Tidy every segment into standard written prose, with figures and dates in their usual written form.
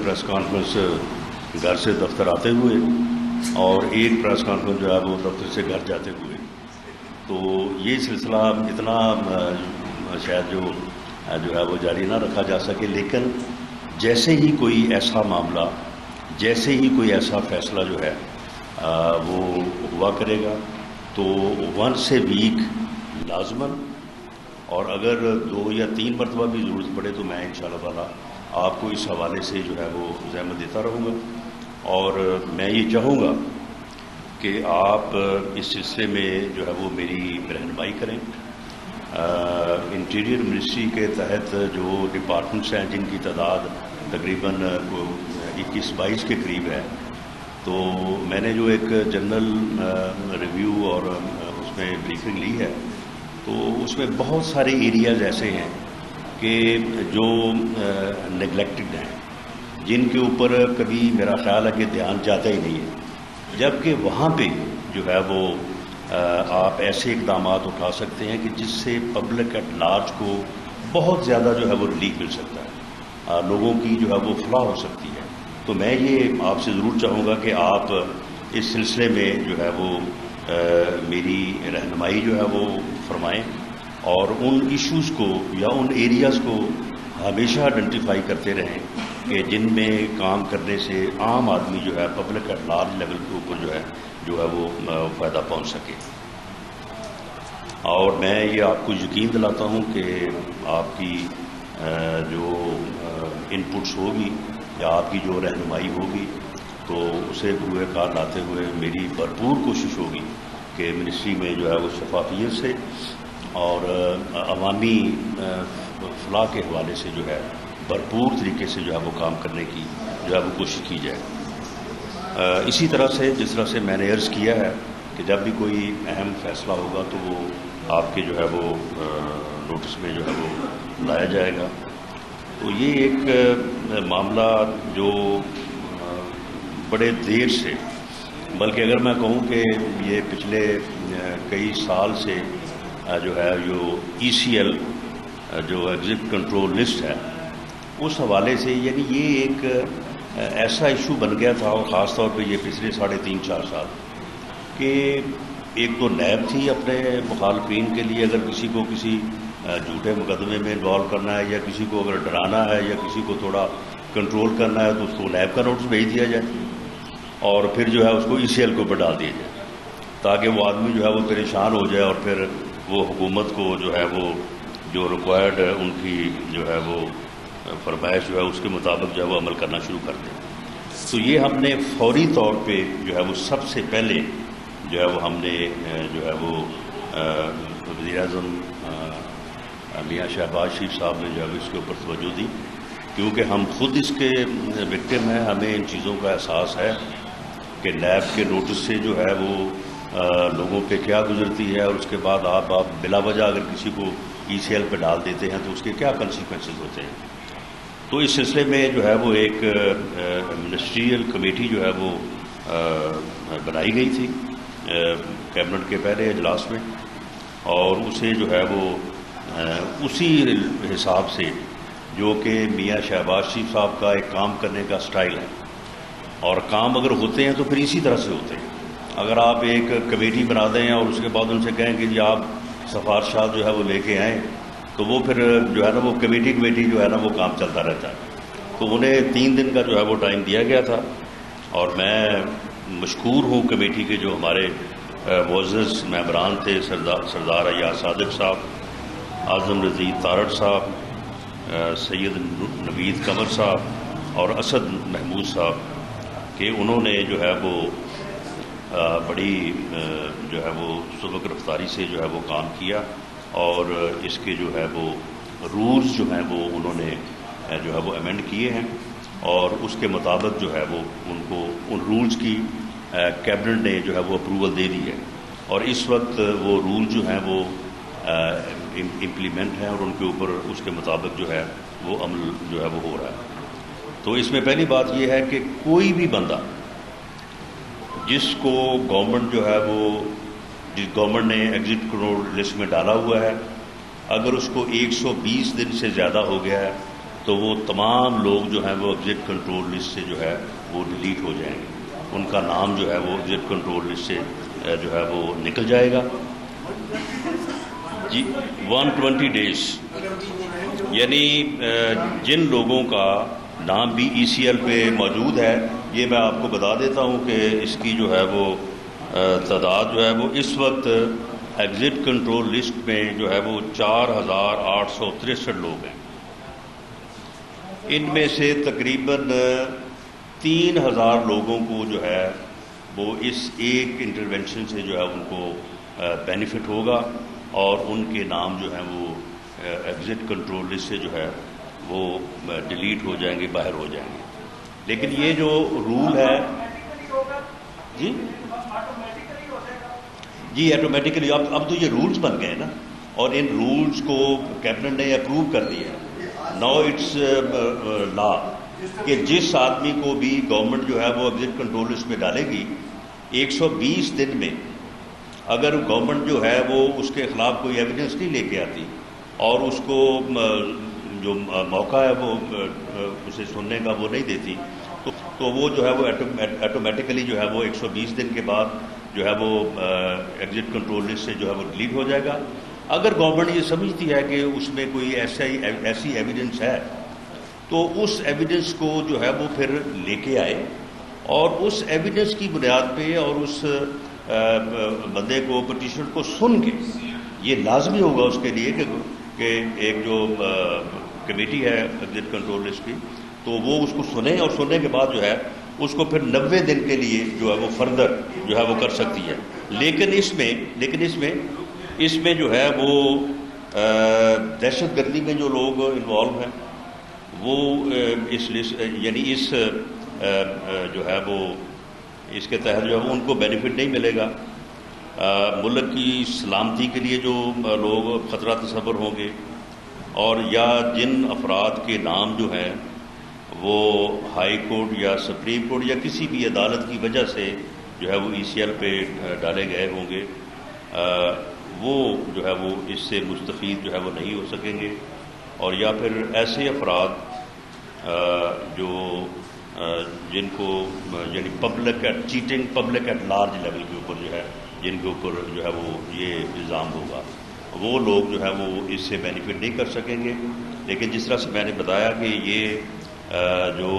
Press conference گھر سے دفتر آتے ہوئے اور ایک پریس کانفرنس جو ہے وہ دفتر سے گھر جاتے ہوئے. تو یہ سلسلہ اتنا شاید جو ہے وہ جاری نہ رکھا جا سکے، لیکن جیسے ہی کوئی ایسا معاملہ، جیسے ہی کوئی ایسا فیصلہ جو ہے وہ ہوا کرے گا تو ونس اے ویک لازماً، اور اگر 2 یا 3 مرتبہ بھی ضرورت پڑے تو میں انشاءاللہ تعالیٰ آپ کو اس حوالے سے جو ہے وہ زحمت دیتا رہوں گا. اور میں یہ چاہوں گا کہ آپ اس سلسلے میں جو ہے وہ میری رہنمائی کریں. انٹیریئر منسٹری کے تحت جو ڈپارٹمنٹس ہیں جن کی تعداد تقریباً 21-22 کے قریب ہے، تو میں نے جو ایک جنرل ریویو اور اس میں بریفنگ لی ہے، تو اس میں بہت سارے ایریاز ایسے ہیں کہ جو نگلیکٹڈ ہیں، جن کے اوپر کبھی میرا خیال ہے کہ دھیان جاتا ہی نہیں ہے، جبکہ وہاں پہ جو ہے وہ آپ ایسے اقدامات اٹھا سکتے ہیں کہ جس سے پبلک ایٹ لارج کو بہت زیادہ جو ہے وہ ریلیف مل سکتا ہے، لوگوں کی جو ہے وہ فلاح ہو سکتی ہے. تو میں یہ آپ سے ضرور چاہوں گا کہ آپ اس سلسلے میں جو ہے وہ میری رہنمائی جو ہے وہ فرمائیں، اور ان ایشوز کو یا ان ایریاز کو ہمیشہ آئیڈینٹیفائی کرتے رہیں کہ جن میں کام کرنے سے عام آدمی جو ہے پبلک ایٹ لارج لیول کے اوپر جو ہے وہ فائدہ پہنچ سکے. اور میں یہ آپ کو یقین دلاتا ہوں کہ آپ کی جو ان پٹس ہوگی یا آپ کی جو رہنمائی ہوگی تو اسے بروئے کار لاتے ہوئے میری بھرپور کوشش ہوگی کہ منسٹری میں جو ہے وہ شفافیت سے اور عوامی فلاح کے حوالے سے جو ہے بھرپور طریقے سے جو ہے وہ کام کرنے کی جو ہے وہ کوشش کی جائے. اسی طرح سے جس طرح سے میں نے عرض کیا ہے کہ جب بھی کوئی اہم فیصلہ ہوگا تو وہ آپ کے جو ہے وہ نوٹس میں جو ہے وہ لایا جائے گا. تو یہ ایک معاملہ جو بڑے دیر سے، بلکہ اگر میں کہوں کہ یہ پچھلے کئی سال سے جو ہے جو ECL جو ایگزٹ کنٹرول لسٹ ہے اس حوالے سے، یعنی یہ ایک ایسا ایشو بن گیا تھا، اور خاص طور پہ یہ پچھلے 3.5-4 سال کہ ایک تو نیب تھی اپنے مخالفین کے لیے، اگر کسی کو کسی جھوٹے مقدمے میں انوالو کرنا ہے یا کسی کو اگر ڈرانا ہے یا کسی کو تھوڑا کنٹرول کرنا ہے تو اس کو نیب کا نوٹس بھیج دیا جائے اور پھر جو ہے اس کو ECL کو اوپر ڈال دیا جائے تاکہ وہ آدمی جو ہے وہ پریشان ہو جائے اور پھر وہ حکومت کو جو ہے وہ جو ریکوائرڈ ان کی جو ہے وہ فرمائش جو ہے اس کے مطابق جو ہے وہ عمل کرنا شروع کر دیں. تو یہ ہم نے فوری طور پہ جو ہے وہ سب سے پہلے جو ہے وہ ہم نے جو ہے وہ وزیر اعظم میاں شہباز شریف صاحب نے جو ہے اس کے اوپر توجہ دی، کیونکہ ہم خود اس کے وکٹم ہیں، ہمیں ان چیزوں کا احساس ہے کہ نیب کے نوٹس سے جو ہے وہ لوگوں پہ کیا گزرتی ہے، اور اس کے بعد آپ بلا وجہ اگر کسی کو ECL پہ ڈال دیتے ہیں تو اس کے کیا کنسیکوینسز ہوتے ہیں. تو اس سلسلے میں جو ہے وہ ایک منسٹریل کمیٹی جو ہے وہ بنائی گئی تھی کیبنٹ کے پہلے اجلاس میں، اور اسے جو ہے وہ اسی حساب سے جو کہ میاں شہباز شریف صاحب کا ایک کام کرنے کا سٹائل ہے، اور کام اگر ہوتے ہیں تو پھر اسی طرح سے ہوتے ہیں. اگر آپ ایک کمیٹی بنا دیں اور اس کے بعد ان سے کہیں کہ جی آپ سفارشات جو ہے وہ لے کے آئیں، تو وہ پھر جو ہے نا وہ کمیٹی جو ہے نا وہ کام چلتا رہتا ہے. تو انہیں 3 دن کا جو ہے وہ ٹائم دیا گیا تھا، اور میں مشکور ہوں کمیٹی کے جو ہمارے معزز ممبران تھے، سردار ایاز صادق صاحب، اعظم رضید تارڑ صاحب، سید نوید قمر صاحب اور اسد محمود صاحب، کہ انہوں نے جو ہے وہ بڑی جو ہے وہ سبق رفتاری سے جو ہے وہ کام کیا، اور اس کے جو ہے وہ رولز جو ہیں وہ انہوں نے جو ہے وہ امینڈ کیے ہیں، اور اس کے مطابق جو ہے وہ ان کو ان رولز کی کیبنٹ نے جو ہے وہ اپروول دے دی ہے، اور اس وقت وہ رول جو ہیں وہ امپلیمنٹ ہیں اور ان کے اوپر اس کے مطابق جو ہے وہ عمل جو ہے وہ ہو رہا ہے. تو اس میں پہلی بات یہ ہے کہ کوئی بھی بندہ جس کو گورنمنٹ جو ہے وہ جس گورنمنٹ نے ایگزٹ کنٹرول لسٹ میں ڈالا ہوا ہے، اگر اس کو 120 دن سے زیادہ ہو گیا ہے تو وہ تمام لوگ جو ہیں وہ ایگزٹ کنٹرول لسٹ سے جو ہے وہ ڈیلیٹ ہو جائیں گے، ان کا نام جو ہے وہ ایگزٹ کنٹرول لسٹ سے جو ہے وہ نکل جائے گا جی 120 ڈیز، یعنی جن لوگوں کا نام بھی ای سی ایل پہ موجود ہے، یہ میں آپ کو بتا دیتا ہوں کہ اس کی جو ہے وہ تعداد جو ہے وہ اس وقت ایگزٹ کنٹرول لسٹ میں جو ہے وہ 4863 لوگ ہیں۔ ان میں سے تقریباً 3000 لوگوں کو جو ہے وہ اس ایک انٹرونشن سے جو ہے ان کو بینیفٹ ہوگا، اور ان کے نام جو ہیں وہ ایگزٹ کنٹرول لسٹ سے جو ہے وہ ڈیلیٹ ہو جائیں گے، باہر ہو جائیں گے۔ لیکن یہ جو رول ہے جی آٹومیٹیکلی اب تو یہ رولز بن گئے نا، اور ان رولز کو کیبنٹ نے اپروو کر دیا ہے۔ ناؤ اٹس لا کہ جس آدمی کو بھی گورنمنٹ جو ہے وہ ایگزٹ کنٹرول لسٹ میں ڈالے گی، 120 دن میں اگر گورنمنٹ جو ہے وہ اس کے خلاف کوئی ایویڈنس نہیں لے کے آتی اور اس کو جو موقع ہے وہ اسے سننے کا وہ نہیں دیتی، تو وہ جو ہے وہ آٹومیٹیکلی جو ہے وہ 120 دن کے بعد جو ہے وہ ایگزٹ کنٹرول لسٹ سے جو ہے وہ ڈیلیٹ ہو جائے گا۔ اگر گورنمنٹ یہ سمجھتی ہے کہ اس میں کوئی ایسی ایویڈنس ہے تو اس ایویڈنس کو جو ہے وہ پھر لے کے آئے، اور اس ایویڈنس کی بنیاد پہ اور اس بندے کو پٹیشن کو سن کے یہ لازمی ہوگا اس کے لیے کہ ایک جو کمیٹی ہے ایگزٹ کنٹرول لسٹ کی، تو وہ اس کو سنے، اور سننے کے بعد جو ہے اس کو پھر 90 دن کے لیے جو ہے وہ فردر جو ہے وہ کر سکتی ہے۔ لیکن اس میں جو ہے وہ دہشت گردی میں جو لوگ انوالو ہیں وہ اس لسٹ یعنی اس جو ہے وہ اس کے تحت جو ہے وہ ان کو بینیفٹ نہیں ملے گا۔ ملک کی سلامتی کے لیے جو لوگ خطرہ تصور ہوں گے، اور یا جن افراد کے نام جو ہیں وہ ہائی کورٹ یا سپریم کورٹ یا کسی بھی عدالت کی وجہ سے جو ہے وہ ای سی ایل پہ ڈالے گئے ہوں گے، وہ جو ہے وہ اس سے مستفید جو ہے وہ نہیں ہو سکیں گے، اور یا پھر ایسے افراد جو جن کو یعنی public at chatting public at large level کے اوپر جو ہے جن کے اوپر جو ہے وہ یہ الزام ہوگا، وہ لوگ جو ہے وہ اس سے بینیفٹ نہیں کر سکیں گے۔ لیکن جس طرح سے میں نے بتایا کہ یہ جو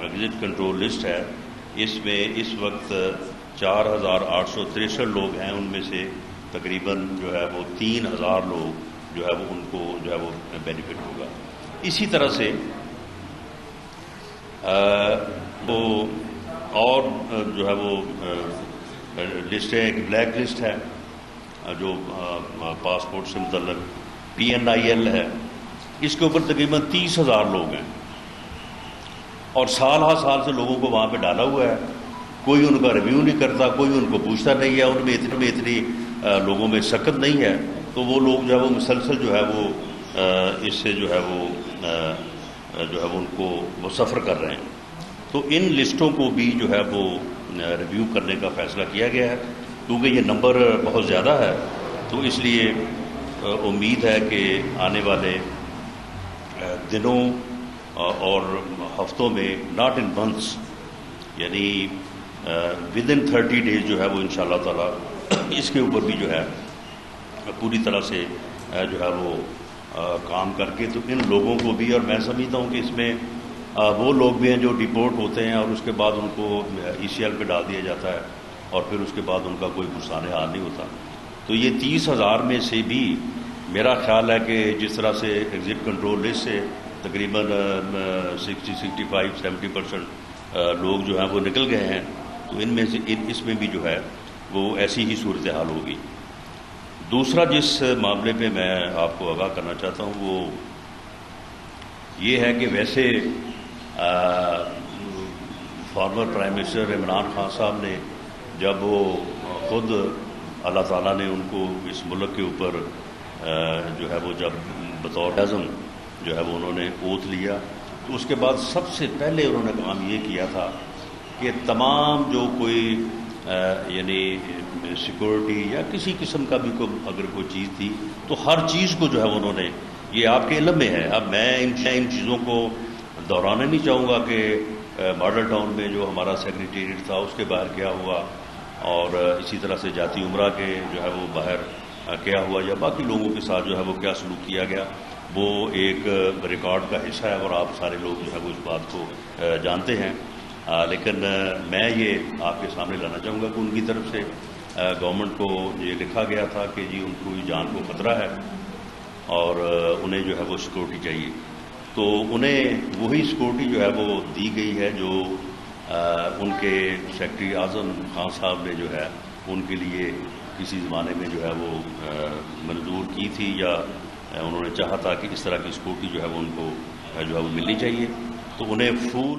ایگزٹ کنٹرول لسٹ ہے، اس میں اس وقت 4863 لوگ ہیں، ان میں سے تقریباً جو ہے وہ 3000 لوگ جو ہے وہ ان کو جو ہے وہ بینیفٹ ہوگا۔ اسی طرح سے وہ اور جو ہے وہ لسٹ ہے، ایک بلیک لسٹ ہے جو پاسپورٹ سے متعلق PNIL ہے، اس کے اوپر تقریباً 30,000 لوگ ہیں، اور سال ہر سال سے لوگوں کو وہاں پہ ڈالا ہوا ہے، کوئی ان کا ریویو نہیں کرتا، کوئی ان کو پوچھتا نہیں ہے، ان میں اتنی لوگوں میں سخت نہیں ہے، تو وہ لوگ جو ہے وہ مسلسل جو ہے وہ اس سے جو ہے وہ ان کو وہ سفر کر رہے ہیں۔ تو ان لسٹوں کو بھی جو ہے وہ ریویو کرنے کا فیصلہ کیا گیا ہے، کیونکہ یہ نمبر بہت زیادہ ہے، تو اس لیے امید ہے کہ آنے والے دنوں اور ہفتوں میں، ناٹ ان منتھس، یعنی ود ان 30 ڈیز جو ہے وہ انشاءاللہ تعالی اس کے اوپر بھی جو ہے پوری طرح سے جو ہے وہ کام کر کے تو ان لوگوں کو بھی، اور میں سمجھتا ہوں کہ اس میں وہ لوگ بھی ہیں جو ڈپورٹ ہوتے ہیں اور اس کے بعد ان کو ای سی ایل پہ ڈال دیا جاتا ہے، اور پھر اس کے بعد ان کا کوئی پرسان حال نہیں ہوتا، تو یہ 30,000 میں سے بھی میرا خیال ہے کہ جس طرح سے ایگزٹ کنٹرول لسٹ سے تقریباً 60-65-70% لوگ جو ہیں وہ نکل گئے ہیں، تو ان میں سے اس میں بھی جو ہے وہ ایسی ہی صورتحال ہوگی۔ دوسرا جس معاملے پہ میں آپ کو آگاہ کرنا چاہتا ہوں وہ یہ ہے کہ ویسے former prime minister Imran Khan صاحب نے جب وہ خود اللہ تعالیٰ نے ان کو اس ملک کے اوپر جو ہے وہ جب بطور اعظم جو ہے وہ انہوں نے اوتھ لیا، تو اس کے بعد سب سے پہلے انہوں نے کام یہ کیا تھا کہ تمام جو کوئی یعنی سیکورٹی یا کسی قسم کا بھی اگر کوئی چیز تھی تو ہر چیز کو جو ہے انہوں نے یہ آپ کے علم میں ہے. اب میں ان چیزوں کو دہرانا نہیں چاہوں گا کہ ماڈل ٹاؤن میں جو ہمارا سیکریٹریٹ تھا اس کے باہر کیا ہوا، اور اسی طرح سے جاتی عمرہ کے جو ہے وہ باہر کیا ہوا، یا باقی لوگوں کے ساتھ جو ہے وہ کیا سلوک کیا گیا. وہ ایک ریکارڈ کا حصہ ہے اور آپ سارے لوگ جو ہے وہ اس بات کو جانتے ہیں. لیکن میں یہ آپ کے سامنے لانا چاہوں گا کہ ان کی طرف سے گورنمنٹ کو یہ لکھا گیا تھا کہ جی ان کو جان کو خطرہ ہے اور انہیں جو ہے وہ سیکورٹی چاہیے. تو انہیں وہی سیکورٹی جو ہے وہ دی گئی ہے جو ان کے سیکرٹری اعظم خان صاحب نے جو ہے ان کے لیے کسی زمانے میں جو ہے وہ منظور کی تھی، یا انہوں نے چاہا تھا کہ اس طرح کی سیکورٹی جو ہے وہ ان کو جو ہے وہ ملنی چاہیے. تو انہیں فول